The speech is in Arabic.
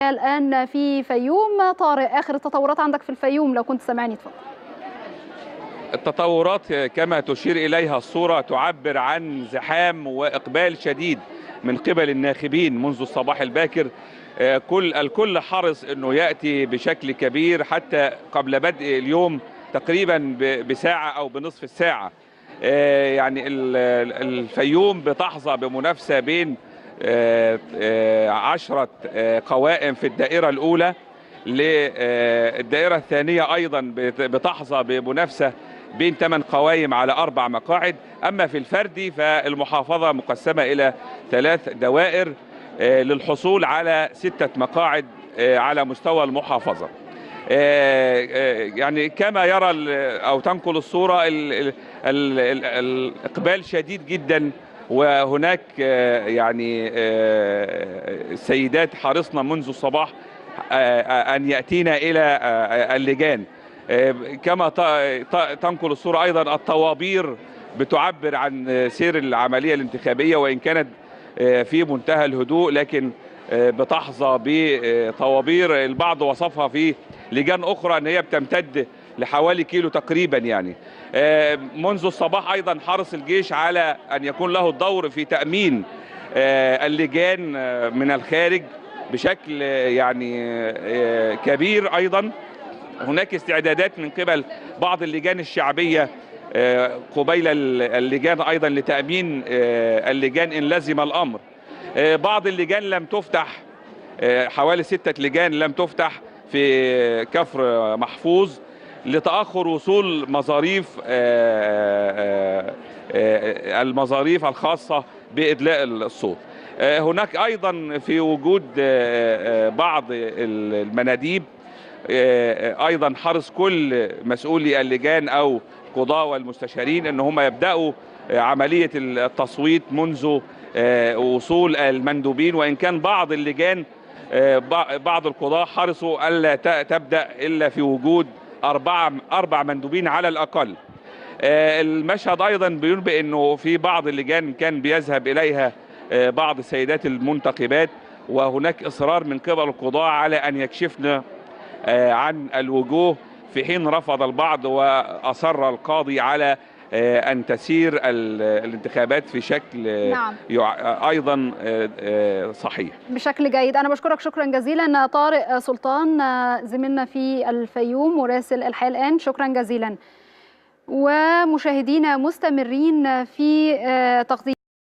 الآن في فيوم. طارق، آخر التطورات عندك في الفيوم لو كنت سامعني، اتفضل. التطورات كما تشير إليها الصورة تعبر عن زحام وإقبال شديد من قبل الناخبين منذ الصباح الباكر. الكل حرص أنه يأتي بشكل كبير حتى قبل بدء اليوم تقريبا بساعة أو بنصف الساعة. يعني الفيوم بتحظى بمنافسة بين 10 قوائم في الدائرة الأولى، للدائرة الثانية أيضا بتحظى بمنافسة بين 8 قوائم على 4 مقاعد. أما في الفردي فالمحافظة مقسمة إلى 3 دوائر للحصول على 6 مقاعد على مستوى المحافظة. يعني كما يرى أو تنقل الصورة الإقبال شديد جدا، وهناك يعني السيدات حرصنا منذ الصباح أن يأتينا إلى اللجان. كما تنقل الصورة أيضا الطوابير بتعبر عن سير العملية الانتخابية، وإن كانت في منتهى الهدوء لكن بتحظى بطوابير البعض وصفها في لجان أخرى أن هي بتمتد لحوالي كيلو تقريبا. يعني منذ الصباح أيضا حرص الجيش على أن يكون له الدور في تأمين اللجان من الخارج بشكل يعني كبير. أيضا هناك استعدادات من قبل بعض اللجان الشعبية قبيل اللجان أيضا لتأمين اللجان إن لزم الأمر. بعض اللجان لم تفتح، حوالي 6 لجان لم تفتح في كفر محفوظ لتأخر وصول المظاريف الخاصة بإدلاء الصوت. هناك أيضا في وجود بعض المناديب أيضا حرص كل مسؤولي اللجان أو قضاة والمستشارين أن هم يبدأوا عملية التصويت منذ وصول المندوبين، وإن كان بعض اللجان بعض القضاة حرصوا ألا تبدأ إلا في وجود 4 مندوبين على الأقل. المشهد أيضا بينبئ أنه في بعض اللجان كان بيذهب إليها بعض السيدات المنتخبات، وهناك إصرار من قبل القضاة على أن يكشفن عن الوجوه، في حين رفض البعض وأصر القاضي على أن تسير الانتخابات في شكل أيضا صحيح بشكل جيد. أنا بشكرك شكرا جزيلا طارق سلطان، زميلنا في الفيوم مراسل الحياة الآن، شكرا جزيلا. ومشاهدينا مستمرين في تغطية